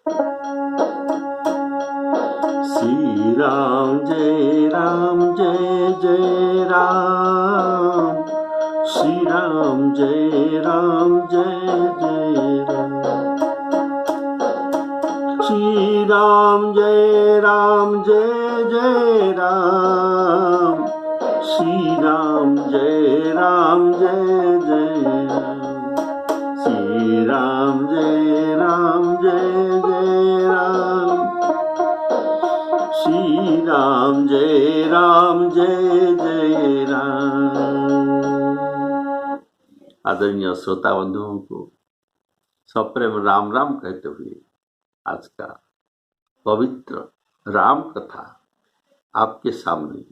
श्री राम जय जय राम, श्री राम जय जय राम, श्री राम जय जय राम, श्री राम जय जय राम, श्री राम जय जय राम, श्री राम जय जय राम। आदरणीय श्रोता बंधुओं को सप्रेम राम राम कहते हुए आज का पवित्र राम कथा आपके सामने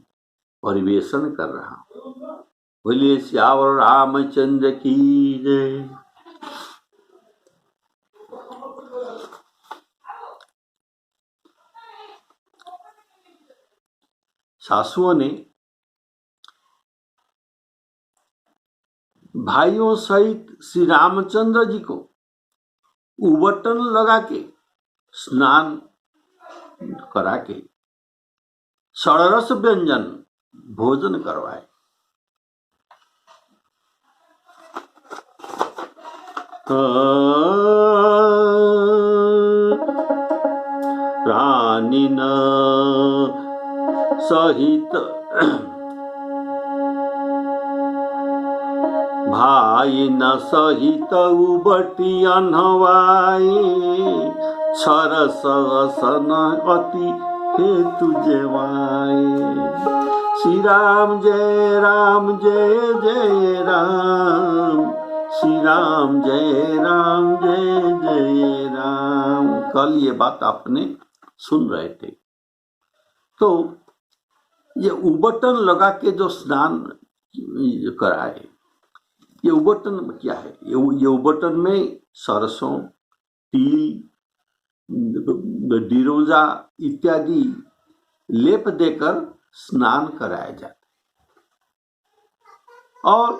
परिवेशन कर रहा हूं। बोलिए सियावर रामचंद्र की जय। सासुओं ने भाइयों सहित श्री रामचंद्र जी को उबटन लगा के स्नान करा के षड़रस व्यंजन भोजन करवाए। प्राणी न सहित भाई न सहित उबटी अनवाई, छरस सन अति हेतु जेवाए। श्री राम जय जय राम, श्री राम जय जय राम। कल ये बात आपने सुन रहे थे। तो ये उबटन लगा के जो स्नान कराए, ये उबटन क्या है? ये उबटन में सरसों, तिल, डिरोजा इत्यादि लेप देकर स्नान कराया जाता है और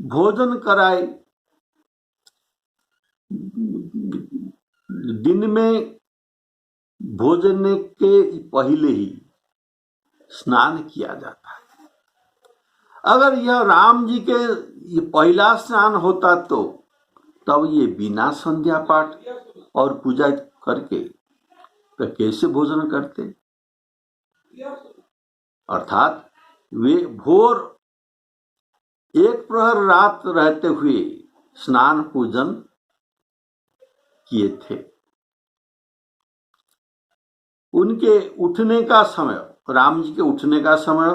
भोजन कराए। दिन में भोजन के पहले ही स्नान किया जाता है। अगर यह राम जी के ये पहला स्नान होता तो तब ये बिना संध्या पाठ और पूजा करके तो कैसे भोजन करते? अर्थात वे भोर एक प्रहर रात रहते हुए स्नान पूजन किए थे। उनके उठने का समय, राम जी के उठने का समय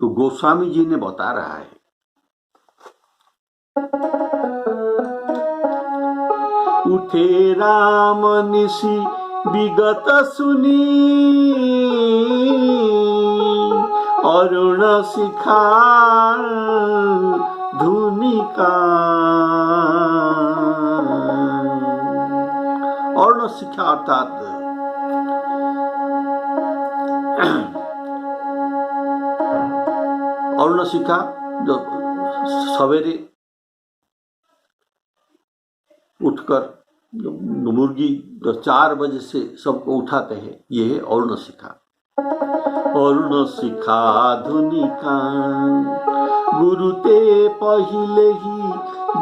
तो गोस्वामी जी ने बता रहा है। उठे राम निशि विगत सुनी, अरुण शिखा धुनिका। अरुण शिखा अर्थात अरुण शिखा जो सवेरे उठकर मुर्गी जो 4 बजे से सबको उठाते हैं, ये है अरुण शिखा। अरुण शिखा धुनिका, गुरु ते पहिले ही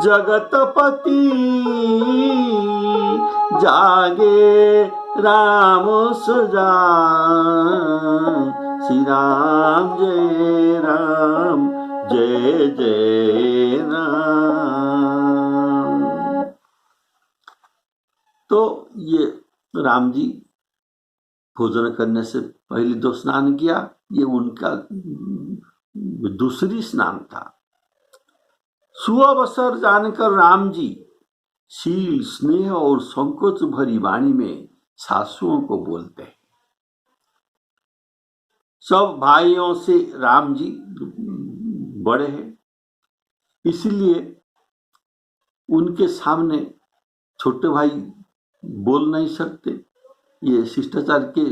जगतपति, जागे राम सजा। श्री राम जय जय राम। तो ये राम जी भोजन करने से पहले जो स्नान किया, ये उनका दूसरी स्नान था। सुअवसर जानकर राम जी शील, स्नेह और संकोच भरी वाणी में सासुओं को बोलते हैं। सब भाइयों से राम जी बड़े हैं, इसलिए उनके सामने छोटे भाई बोल नहीं सकते, ये शिष्टाचार के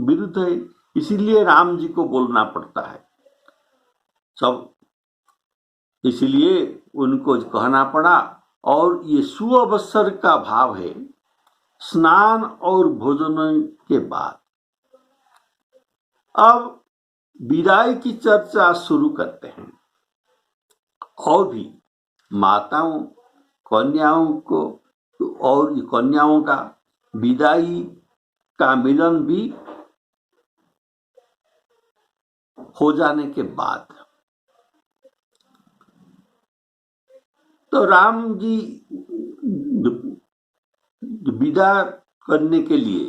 विरुद्ध है। इसीलिए राम जी को बोलना पड़ता है सब, इसलिए उनको कहना पड़ा और ये सुअवसर का भाव है स्नान और भोजन के बाद। अब विदाई की चर्चा शुरू करते हैं। और भी माताओं कन्याओं को और कन्याओं का विदाई का मिलन भी हो जाने के बाद तो राम जी विदा करने के लिए,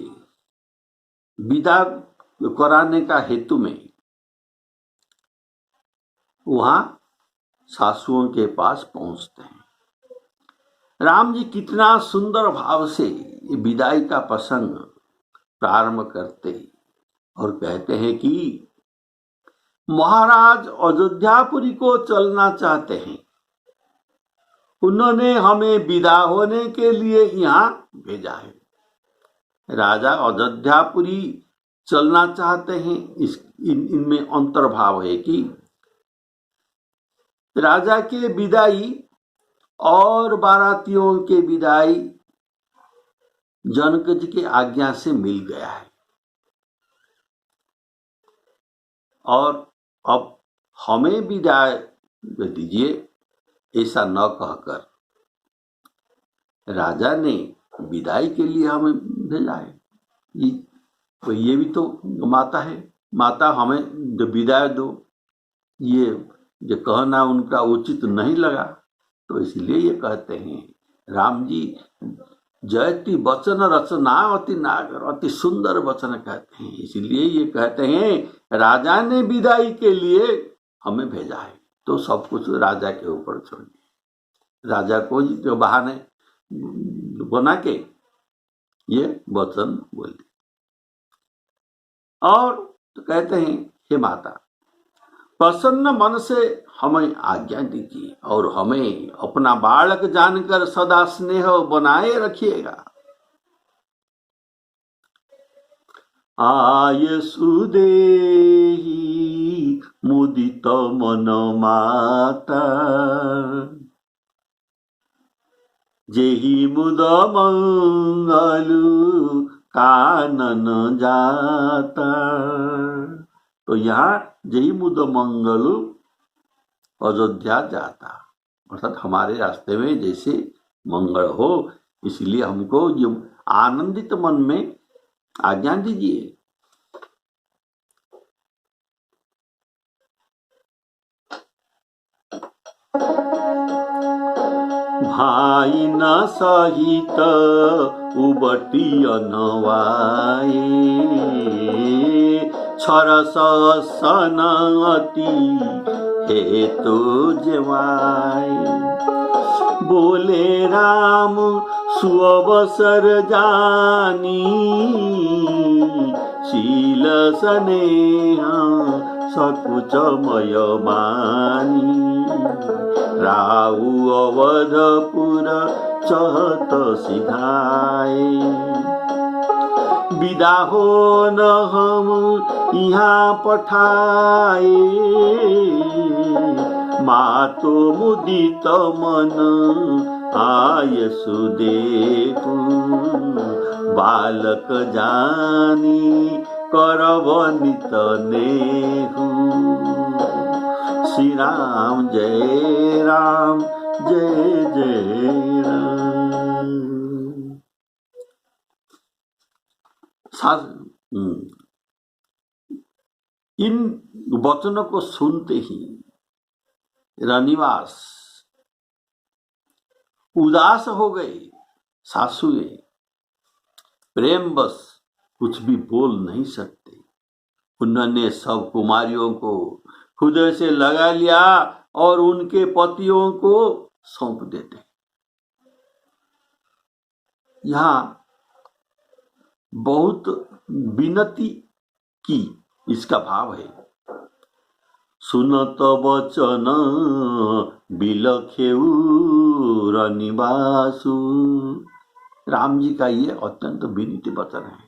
विदा कराने का हेतु में वहां सासुओं के पास पहुंचते हैं। राम जी कितना सुंदर भाव से विदाई का प्रसंग प्रारंभ करते और कहते हैं कि महाराज अयोध्यापुरी को चलना चाहते हैं, उन्होंने हमें विदा होने के लिए यहाँ भेजा है। राजा अयोध्यापुरी चलना चाहते हैं, इनमें अंतर्भाव है कि राजा के विदाई और बारातियों के विदाई जनक जी की आज्ञा से मिल गया है और अब हमें विदाई दीजिए, ऐसा न कहकर राजा ने विदाई के लिए हमें भेजा है। ये भी तो माता है, माता हमें जो विदाई दो, ये जो कहना उनका उचित नहीं लगा, तो इसलिए ये कहते हैं राम जी जयति वचन रचना अति नागर, अति सुंदर वचन कहते हैं। इसलिए ये कहते हैं राजा ने विदाई के लिए हमें भेजा है, तो सब कुछ राजा के ऊपर छोड़िए। राजा को जो बहाने बना के ये वचन बोले और तो कहते हैं हे माता प्रसन्न मन से हमें आज्ञा दीजिए और हमें अपना बालक जानकर सदा स्नेह बनाए रखिएगा। आय सुदेही मुदित मन माता, जेहि मुद मंगलु कानन जाता। तो यहाँ जेहि मुद मंगलु अयोध्या जाता, अर्थात हमारे रास्ते में जैसे मंगल हो, इसलिए हमको ये आनंदित मन में आज्ञा दीजिए। भाई न सहित उबटी अनवाए, छरस सनअति हेतु जवाए। बोले राम सुअवसर जानी, शील स्नेह सकुचमय मानी। राहु अवधपुर चहत सिधाए, विदा हो न हम यहाँ पठाए। मातो मुदित मन आय सुदेहु, बालक जानी करब नित नेहु। श्री राम जय राम जय जय राम। इन वचनों को सुनते ही रनिवास उदास हो गए। सासुए प्रेम बस कुछ भी बोल नहीं सकते। उन्होंने सब कुमारियों को हृदय से लगा लिया और उनके पतियों को सौंप देते। यहाँ बहुत विनती की इसका भाव है। सुनत वचन बिलखेऊ रनिवासु। राम जी का ये अत्यंत विनीत वचन है।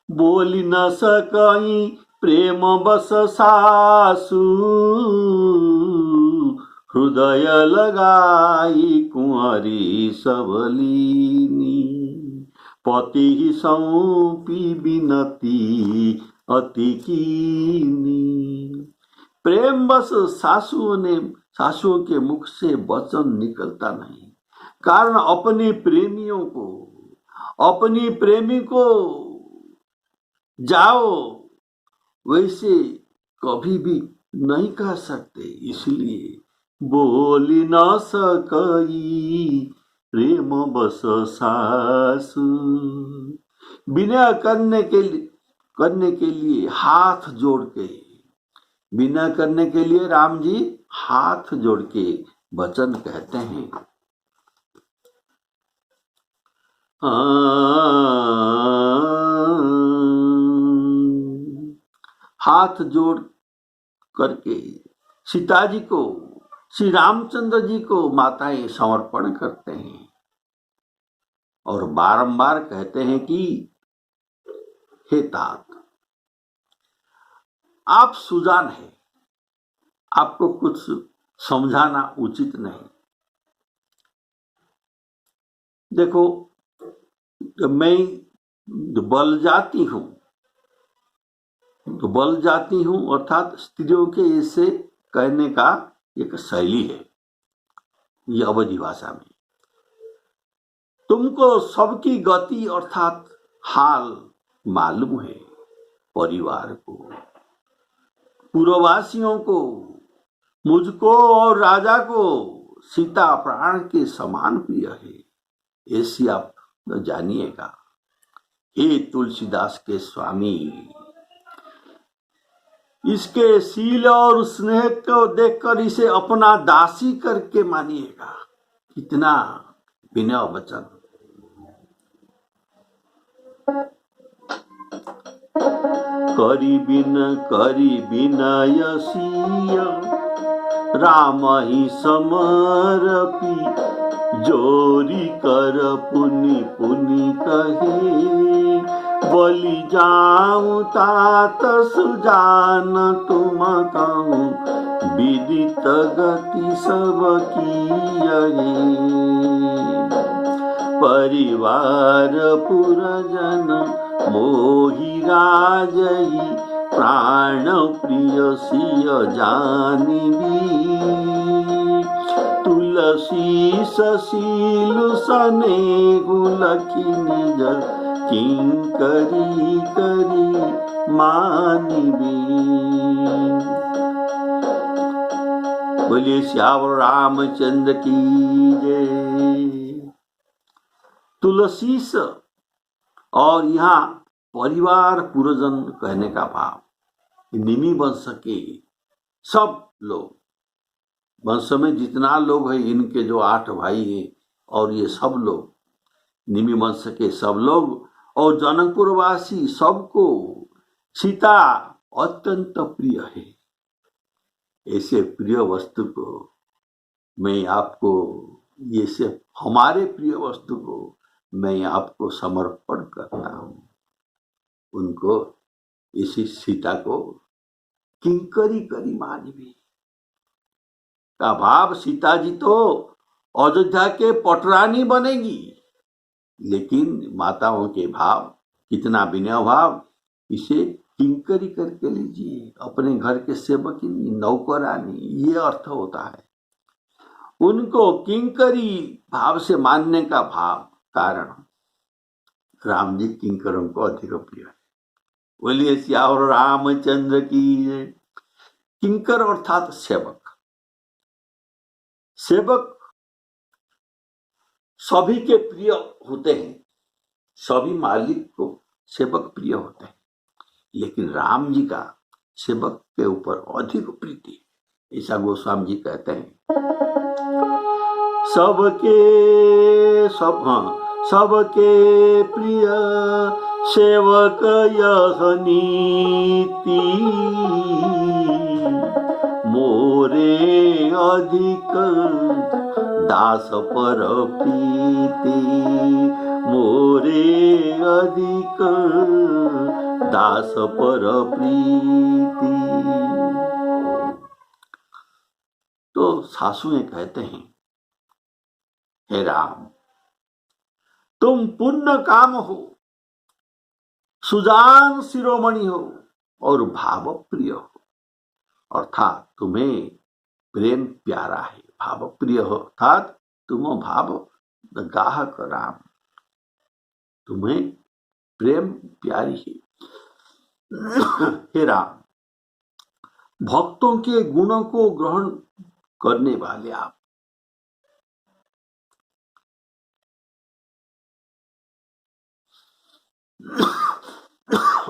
बोली न सकई प्रेम बस सासु, हृदय लगाई कुंवरी सबलीनी, पति सौंपी बिनती अति कीनी। प्रेम बस सासुओं के मुख से वचन निकलता नहीं, कारण अपने प्रेमियों को, अपनी प्रेमी को जाओ वैसे कभी भी नहीं कह सकते, इसलिए बोली न सकई प्रेम बस सासु। विनय करने के लिए हाथ जोड़ के, विनय करने के लिए राम जी हाथ जोड़ के वचन कहते हैं। हाथ जोड़ करके सीता जी को, श्री रामचंद्र जी को माताएं समर्पण करते हैं और बारंबार कहते हैं कि हे तात, आप सुजान हैं, आपको कुछ समझाना उचित नहीं। देखो, मैं बल जाती हूं, तो बल जाती हूं अर्थात स्त्रियों के ऐसे कहने का एक शैली है ये अवधी भाषा में। तुमको सबकी गति अर्थात हाल मालूम है, परिवार को, पूर्ववासियों को, मुझको और राजा को सीता प्राण के समान प्रिय है, ऐसी आप जानिएगा। हे तुलसीदास के स्वामी, इसके शील और स्नेह को देखकर इसे अपना दासी करके मानिएगा। कितना विनय वचन। करी विनय सिय राम ही समर्पी, जोरी कर पुनि पुनि कहे, बलि जाऊं तात सुजान तुम कहूं, विदित गति सब की। परिवार पुरजन मोहि राजई, प्राण प्रिय सिय जानिबी, तुलसी सशील सने गुलखी निज, किंकरी करी मानिबी। बोलिए श्यावर रामचंद्र की जय। तुलसी और यहाँ परिवार पुरजन कहने का भाव, निमि वंश के सब लोग, वंश में जितना लोग हैं, इनके जो 8 भाई हैं और ये सब लोग निमि वंश के सब लोग और जनकपुरवासी सबको सीता अत्यंत प्रिय है। ऐसे प्रिय वस्तु को मैं आपको, ये सिर्फ हमारे प्रिय वस्तु को मैं आपको समर्पण करता हूं। उनको, इसी सीता को किंकरी करी मानिबी का भाव, सीता जी तो अयोध्या के पटरानी बनेगी, लेकिन माताओं के भाव, कितना विनय भाव। इसे किंकरी करके लीजिए, अपने घर के सेवकिनी, नौकरानी, ये अर्थ होता है। उनको किंकरी भाव से मानने का भाव कारण राम जी किंकरों को अधिक प्रिय है। बोलिए श्यावर रामचंद्र की। किंकर अर्थात सेवक। सेवक सभी के प्रिय होते हैं, सभी मालिक को सेवक प्रिय होते हैं, लेकिन राम जी का सेवक के ऊपर अधिक प्रीति, ऐसा गोस्वामी जी कहते हैं। सबके प्रिय सेवक यह नीति, मोरे अधिक दास पर प्रीति, मोरे अधिक दास पर प्रीति। तो तो सासुएं कहते हैं, हे राम, तुम पुण्य काम हो, सुजान शिरोमणि हो और भाव प्रिय हो, अर्थात तुम्हें प्रेम प्यारा है। भाव प्रिय हो अर्थात तुम भाव गाहक राम, तुम्हें प्रेम प्यारी है। हे राम, भक्तों के गुणों को ग्रहण करने वाले आप,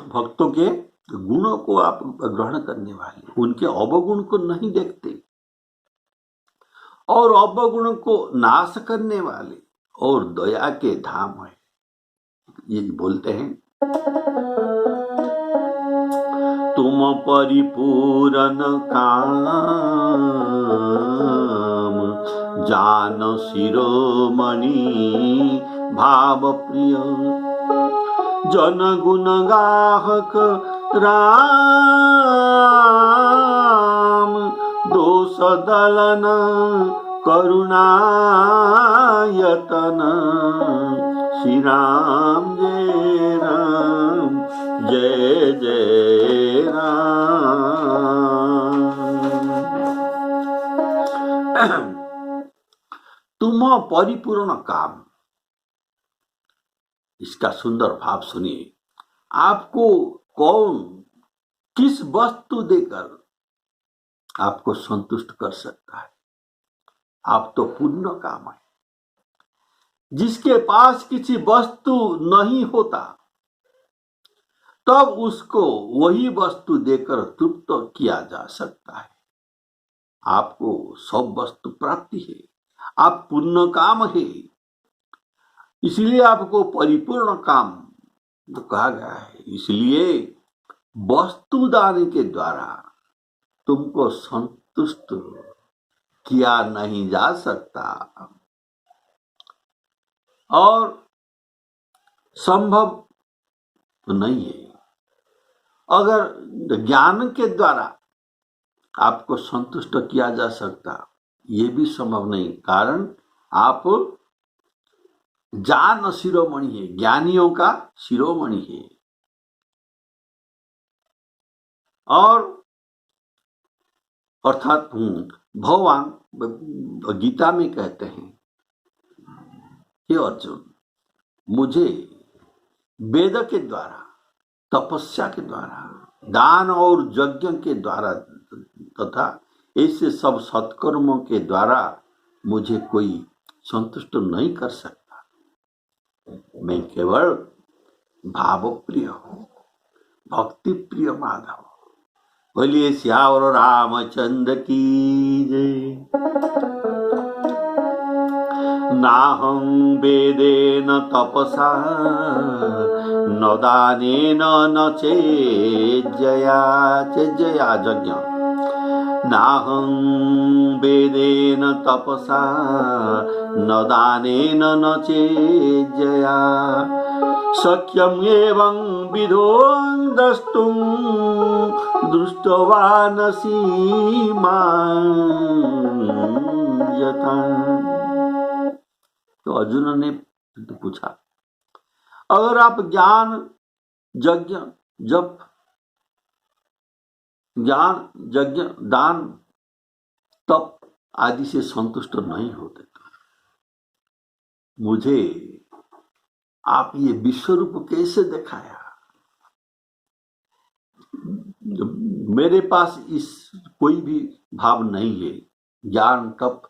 भक्तों के गुणों को आप ग्रहण करने वाले, उनके अवगुण को नहीं देखते और अवगुण को नाश करने वाले और दया के धाम है। ये बोलते हैं, तुम परिपूरन काम जान शिरोमणि भाव प्रिय, जन गुण गाहक राम, दोष दलन करुणायतन, श्री राम जय राम जय जय राम। तुम परिपूर्ण काम, इसका सुंदर भाव सुनिए। आपको कौन किस वस्तु देकर आपको संतुष्ट कर सकता है? आप तो पुण्य काम है। जिसके पास किसी वस्तु नहीं होता तब उसको वही वस्तु देकर तृप्त किया जा सकता है। आपको सब वस्तु प्राप्ति है, आप पुण्य काम है, इसलिए आपको परिपूर्ण काम तो कहा गया है। इसलिए वस्तु दान के द्वारा तुमको संतुष्ट किया नहीं जा सकता और संभव तो नहीं है। अगर ज्ञान के द्वारा आपको संतुष्ट किया जा सकता, ये भी संभव नहीं, कारण आप जान शिरोमणि है, ज्ञानियों का शिरोमणि है। और अर्थात भगवान गीता में कहते हैं, हे अर्जुन, मुझे वेद के द्वारा, तपस्या के द्वारा, दान और यज्ञ के द्वारा तथा ऐसे सब सत्कर्मों के द्वारा मुझे कोई संतुष्ट नहीं कर सकता। मैं केवल भाव प्रिय हूं, भक्ति प्रिय माधव। बोलिए श्यावर रामचंद्र की जय। नाहं वेदेन तपसा न दानेन न चेज्जया यज्ञ। नाहं वेदेन तपसा न दानेन न चेज्जया शक्यम् एवं विधो द्रष्टुं दृष्टवानसि मां यथा। तो अर्जुन ने पूछा, अगर आप ज्ञान यज्ञ जप, ज्ञान यज्ञ दान तप आदि से संतुष्ट नहीं होते तो मुझे आप ये विश्व रूप कैसे दिखाया? मेरे पास इस कोई भी भाव नहीं है, ज्ञान तप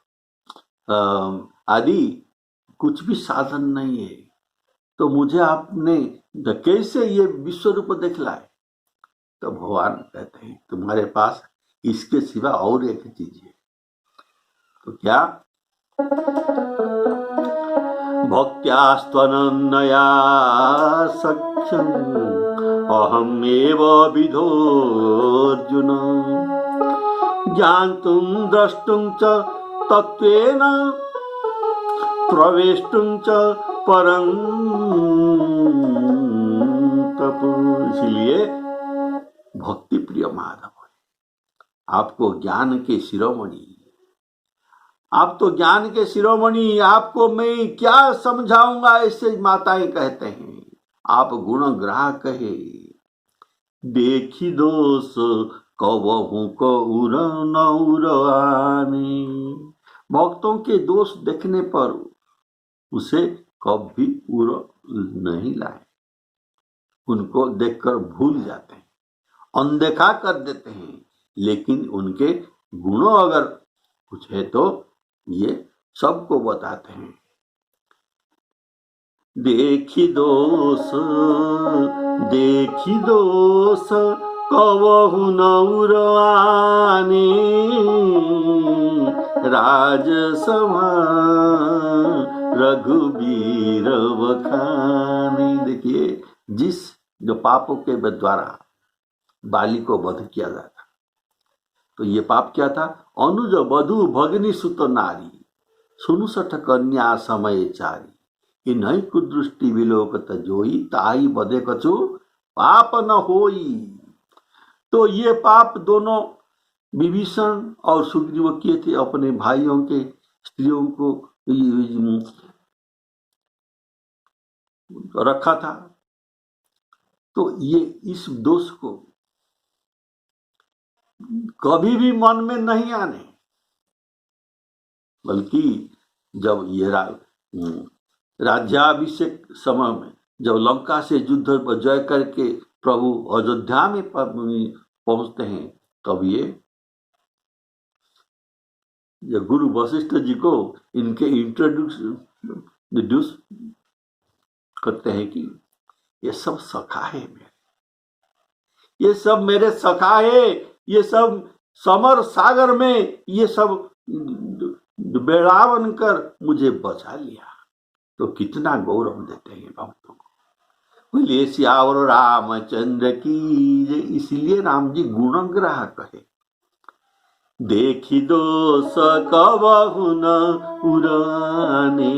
आदि कुछ भी साधन नहीं है, तो मुझे आपने कैसे ये विश्व रूप दिखलाए? तो भगवान कहते हैं, तुम्हारे पास इसके सिवा और एक चीज है। तो क्या? भक्त्यास्त्वनन्या सख्यम् अहमेव विधोऽर्जुन ज्ञातुं द्रष्टुं च तत्त्वेन प्रवेष्टुं च परं तप। इसलिए भक्ति प्रिय माधव है, आपको ज्ञान के शिरोमणि आप तो ज्ञान के शिरोमणि, आपको मैं क्या समझाऊंगा, ऐसे माताएं कहते हैं। आप गुण ग्राह कहे, देखी दोष कबहू को उर नौरानी। भक्तों के दोष देखने पर उसे कभी उर नहीं लाए, उनको देखकर भूल जाते हैं, अनदेखा कर देते हैं। लेकिन उनके गुणों अगर कुछ है तो ये सबको बताते हैं। देखी दोष कबहु नौरानी, राजसभा रघुबीर बखानी। देखिए, जो पापों के द्वारा बाली को वध किया जाता, तो ये पाप क्या था? अनुज वधु भगनी सुत नारी, सुनु सठ कन्या समय चारी, इन्हीं कुदृष्टि विलोकत जोई, ताई बधे कछु पाप न होई। तो ये पाप दोनों विभीषण और सुग्रीव किए थे, अपने भाइयों के स्त्रियों को रखा था। तो ये इस दोष को कभी भी मन में नहीं आने, बल्कि जब ये राज्याभिषेक समय में जब लंका से युद्ध जय करके प्रभु अयोध्या में पहुंचते हैं, तब ये गुरु वशिष्ठ जी को इनके इंट्रोड्यूस करते हैं कि ये सब सखा है मेरे, ये सब मेरे सखा है, ये सब समर सागर में ये सब बेड़ा बनकर मुझे बचा लिया। तो कितना गौरव देते हैं भक्तों को। बोलिए सियावर रामचंद्र की जय। इसलिए राम जी गुणग्राह कहे, देखी दोष कबहु न उराने,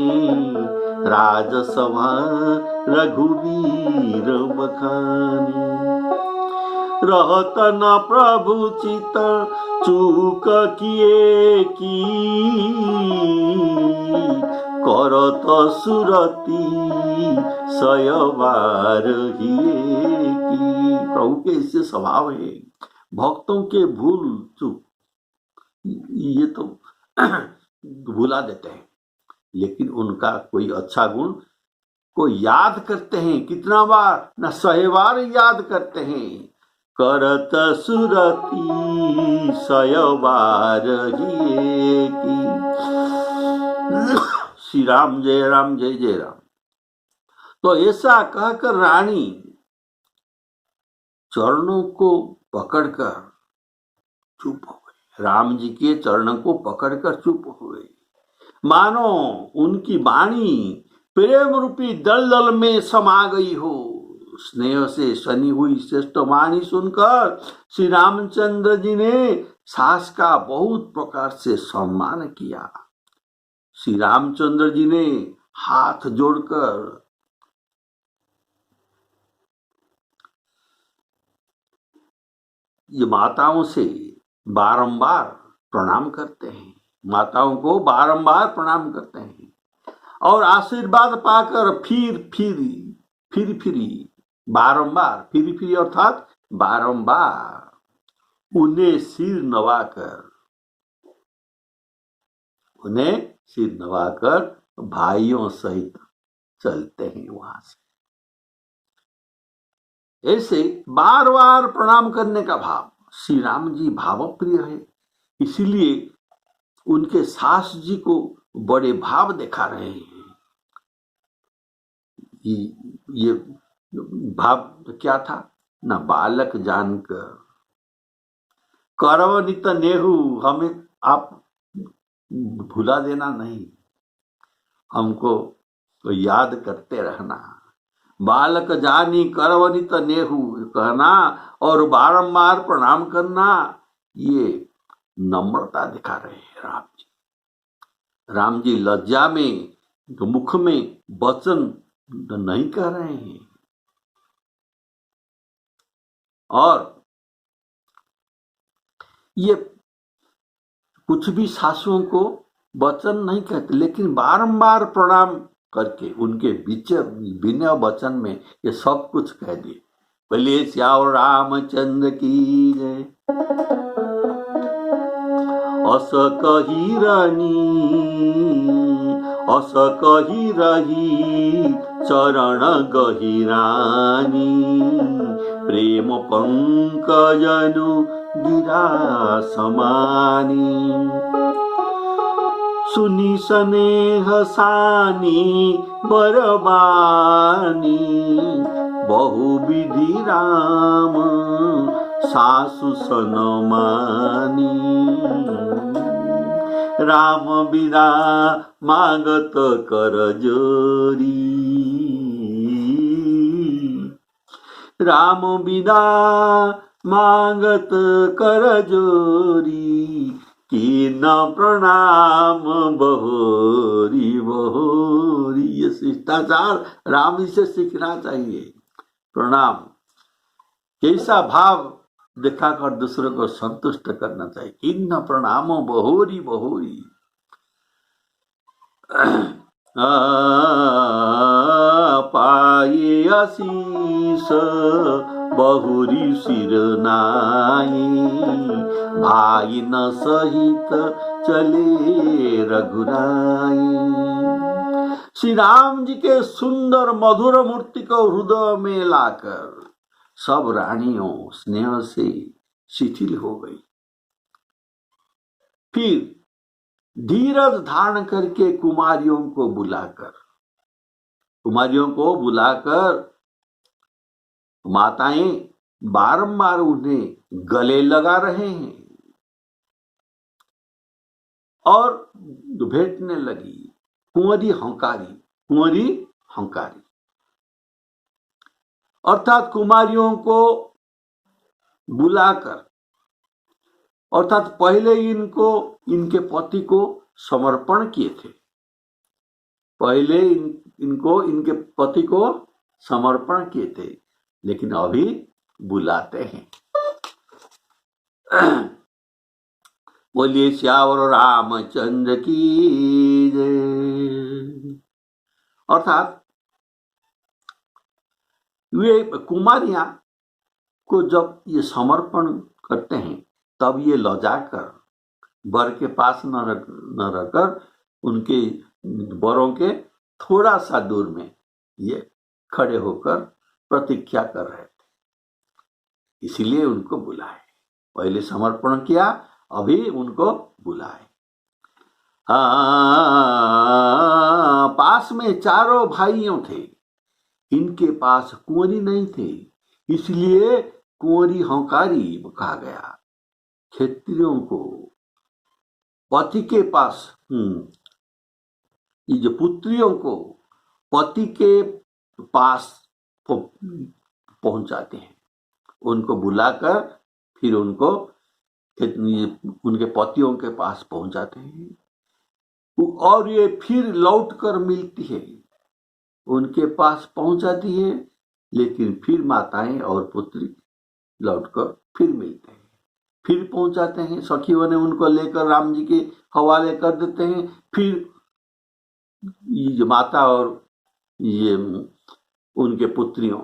राजसभा रघुवीर बखानी। रहत न प्रभु चित चूक किए की, करत सुरती सयवार हिए की। प्रभु के इससे स्वभाव है, भक्तों के भूल चूक ये तो भुला देते हैं, लेकिन उनका कोई अच्छा गुण को याद करते हैं। कितना बार? न 100 बार याद करते हैं। करत सुरती सयवार हिए की। श्री राम जय राम, जय जय राम। तो ऐसा कहकर रानी चरणों को पकड़कर चुप हो गई, राम जी के चरणों को पकड़कर चुप हो गई। मानो उनकी वाणी प्रेम रूपी दलदल में समा गई हो। स्नेह से सनी हुई श्रेष्ठ वाणी सुनकर श्री रामचंद्र जी ने सास का बहुत प्रकार से सम्मान किया। श्री रामचंद्र जी ने हाथ जोड़कर ये माताओं से बारंबार प्रणाम करते हैं, माताओं को बारंबार प्रणाम करते हैं और आशीर्वाद पाकर फिर बारंबार फिर अर्थात बारंबार उन्हें सिर नवाकर भाइयों सहित चलते हैं वहां से। ऐसे बार बार प्रणाम करने का भाव, श्री राम जी भाव प्रिय है, इसीलिए उनके सास जी को बड़े भाव दिखा रहे हैं। ये भाव क्या था? न बालक जानकर करव नित नेहू, हमें आप भुला देना नहीं, हमको तो याद करते रहना। बालक जानी करवनित नेहू कहना और बारंबार प्रणाम करना, ये नम्रता दिखा रहे हैं राम जी। राम जी लज्जा में मुख में वचन नहीं कह रहे हैं और ये कुछ भी सासुओं को वचन नहीं कहते, लेकिन बारंबार प्रणाम करके उनके बीच बिना वचन में ये सब कुछ कह दिए। बोलिए श्याम रामचंद्र की जय। अस कही रही चरण गहिरानी, प्रेम पंकजनु गिरा समानी। सुनी स्नेह सानी बरबानी, बहुविधि राम सासु सनमानी। राम बिना मांगत कर जोरी, राम बिना मांगत कर जोरी, की न प्रणाम बहोरी बहोरी। ये शिष्टाचार राम जी से सीखना चाहिए। प्रणाम कैसा भाव दिखाकर दूसरों को संतुष्ट करना चाहिए। किन्न प्रणामो बहोरी बहोरी। पाए आशीष बहुरी सिर नाई, भाई न सहित चले रघुराई। श्री राम जी के सुंदर मधुर मूर्ति को हृदय में लाकर सब रानियों स्नेह से शिथिल हो गई। फिर धीरज धारण करके कुमारियों को बुलाकर माताएं बारंबार उन्हें गले लगा रहे हैं और भेंटने लगी। कुंवरी हंकारी अर्थात कुमारियों को बुलाकर, अर्थात पहले इनके पति को समर्पण किए थे। पहले इनको इनके पति को समर्पण किए थे, लेकिन अभी बुलाते हैं। बोलिए श्यावर रामचंद्र की जय। अर्थात वे कुमारियां को जब ये समर्पण करते हैं, तब ये लजाकर वर के पास न रखकर उनके वरों के थोड़ा सा दूर में ये खड़े होकर प्रतीक्षा कर रहे थे। इसलिए उनको बुलाए। पहले समर्पण किया, अभी उनको बुलाए। पास में चारों भाइयों थे, इनके पास कुंवरी नहीं थे, इसलिए कुंवरी हंकारी कहा गया। क्षत्रियों को पति के पास, ये जो पुत्रियों को पति के पास पहुंचाते हैं, उनको बुलाकर फिर उनको उनके पतियों के पास पहुंचाते हैं और ये फिर लौट कर मिलती है, उनके पास पहुंचाती है, लेकिन फिर माताएं और पुत्री लौटकर फिर मिलते हैं, फिर पहुंचाते हैं। सखियों ने उनको लेकर राम जी के हवाले कर देते हैं। फिर ये माता और ये उनके पुत्रियों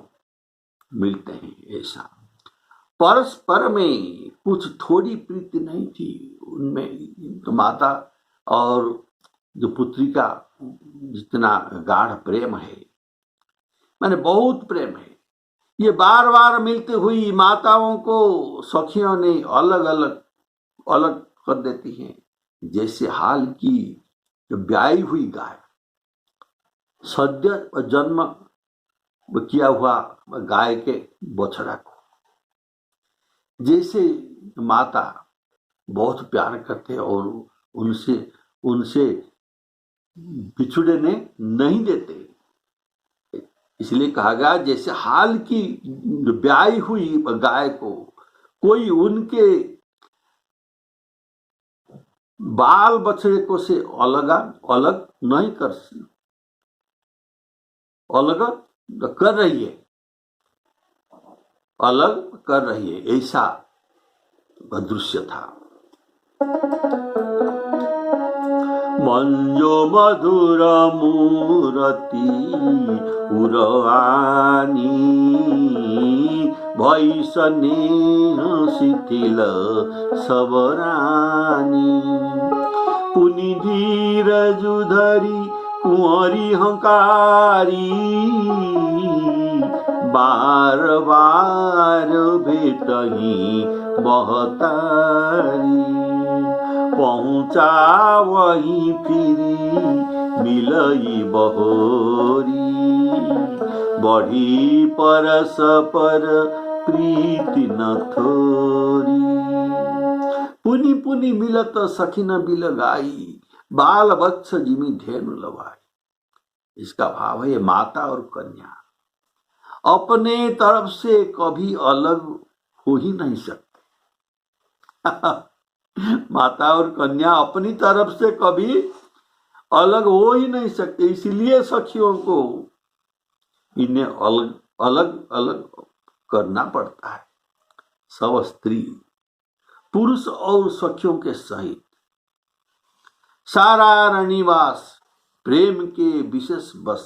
मिलते हैं। ऐसा परस्पर में कुछ थोड़ी प्रीति नहीं थी उनमें। तो माता और जो पुत्री का जितना गाढ़ प्रेम है, माने बहुत प्रेम है। ये बार बार मिलती हुई माताओं को सखियों ने अलग कर देती हैं, जैसे हाल की जो ब्याई हुई गाय सद्य जन्म किया हुआ गाय के बछड़ा को, जैसे माता बहुत प्यार करते और उनसे बिछुड़े नहीं देते। इसलिए कहा गया जैसे हाल की ब्याई हुई गाय को कोई उनके बाल बछड़े को से अलग नहीं कर रही है, अलग कर रही है, ऐसा दृश्य था। मंजो मधुर मूरति उरवानी भई स्नेह शिथिल सबरानी पुनि धीरज धरी कुंवरी हंकारी बार बार भेटही महतारी पहुँचा वही फिरी मिलई बहोरी बढ़ी परस पर प्रीति न थोरी पुनि पुनि मिलत सखिन बिलगाई बाल वत्स जिमी धेनु लवाई। इसका भाव है माता और कन्या अपने तरफ से कभी अलग हो ही नहीं सकते। माता और कन्या अपनी तरफ से कभी अलग हो ही नहीं सकते, इसलिए सखियों को इन्हें अलग अलग अलग करना पड़ता है। सब स्त्री पुरुष और सखियों के सहित सारा रनिवास प्रेम के विशेष बस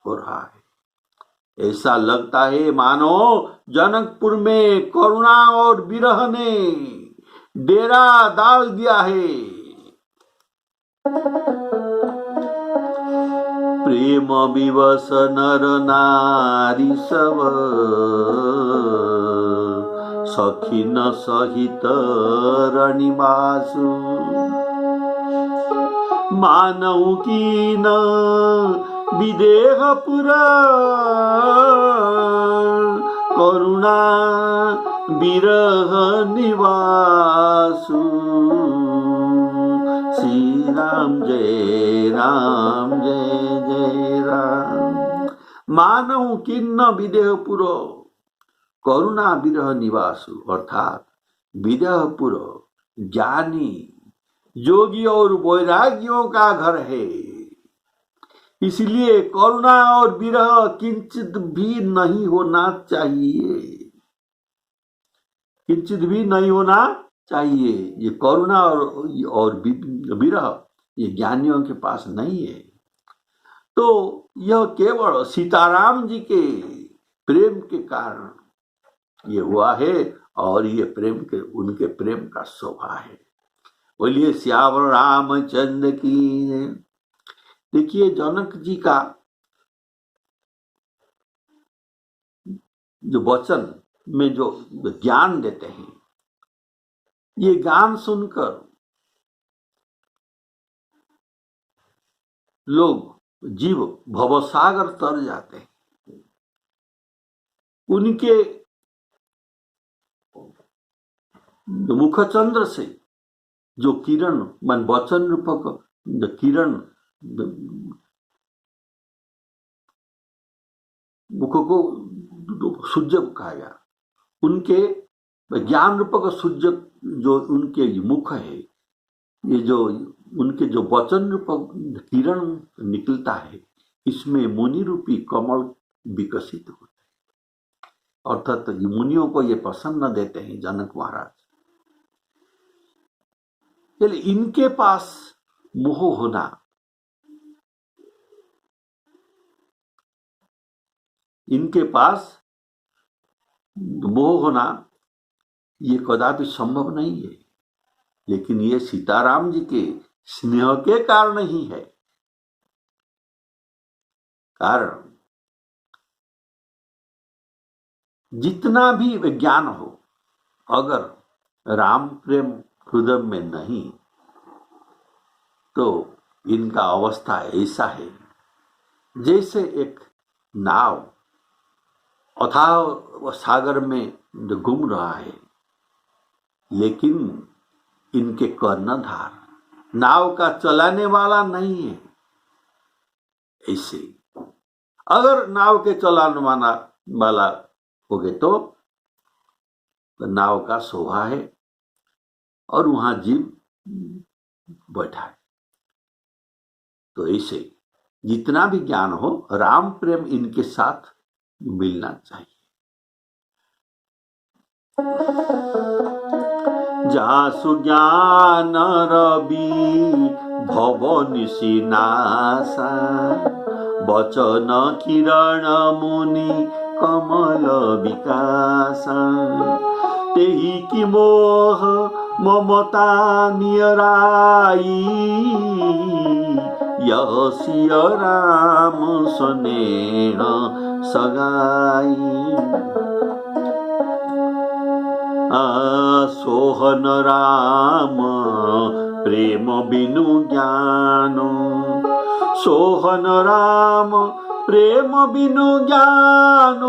हो रहा है। ऐसा लगता है मानो जनकपुर में करुणा और विरह ने डेरा डाल दिया है। प्रेम विवश नर नारी सब सखी न सहित रनिवासु मानव की न विदेहपुर करुणा विरह निवासु श्री राम जय जय राम। मानव किन्न विदेहपुर करुणा विरह निवासु अर्थात विदेहपुर ज्ञानी योगी और वैरागियों का घर है, इसलिए करुणा और विरह किंचित भी नहीं होना चाहिए, किंचित भी नहीं होना चाहिए। ये करुणा और विरह ये ज्ञानियों के पास नहीं है। तो यह केवल सीताराम जी के प्रेम के कारण ये हुआ है और ये प्रेम के उनके प्रेम का शोभा है। बोलिए श्यावर रामचंद्र की। देखिए जनक जी का जो वचन में जो ज्ञान देते हैं, ये ज्ञान सुनकर लोग जीव भवसागर तर जाते हैं। उनके मुखचंद्र से जो किरण मन वचन रूपक किरण मुख को सूर्य कहा गया, उनके ज्ञान रूपक सूर्य जो उनके मुख है, ये जो उनके जो वचन रूपक किरण निकलता है, इसमें मुनि रूपी कमल विकसित होते हैं। अर्थात मुनियों को ये प्रसन्न देते हैं जनक महाराज। चलिए इनके पास मोह होना, इनके पास मोह होना ये कदापि संभव नहीं है, लेकिन ये सीताराम जी के स्नेह के कारण ही है। कारण जितना भी विज्ञान हो, अगर राम प्रेम हृदय में नहीं तो इनका अवस्था ऐसा है जैसे एक नाव अथाह सागर में घूम रहा है, लेकिन इनके कर्णधार नाव का चलाने वाला नहीं है। ऐसे अगर नाव के चलाने वाला हो गए तो नाव का शोभा है और वहां जीव बैठा है। तो ऐसे जितना भी ज्ञान हो, राम प्रेम इनके साथ मिलना चाहिए। जासु ज्ञान रवि भव निशिनासा वचन किरण मुनि कमल विकासा तेही कि मोह ममता नियराई यह सिय राम स्नेह सगाई सोहन राम प्रेम बिनु ज्ञान सोहन राम प्रेम बिनु ज्ञान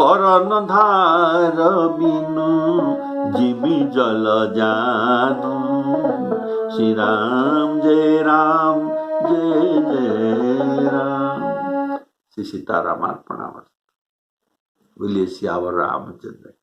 करण धार बिनु जिमी जल जानु श्री राम जय राम जय जय राम। श्री सीताराम अर्पण। बोलिए सियावर रामचंद्र।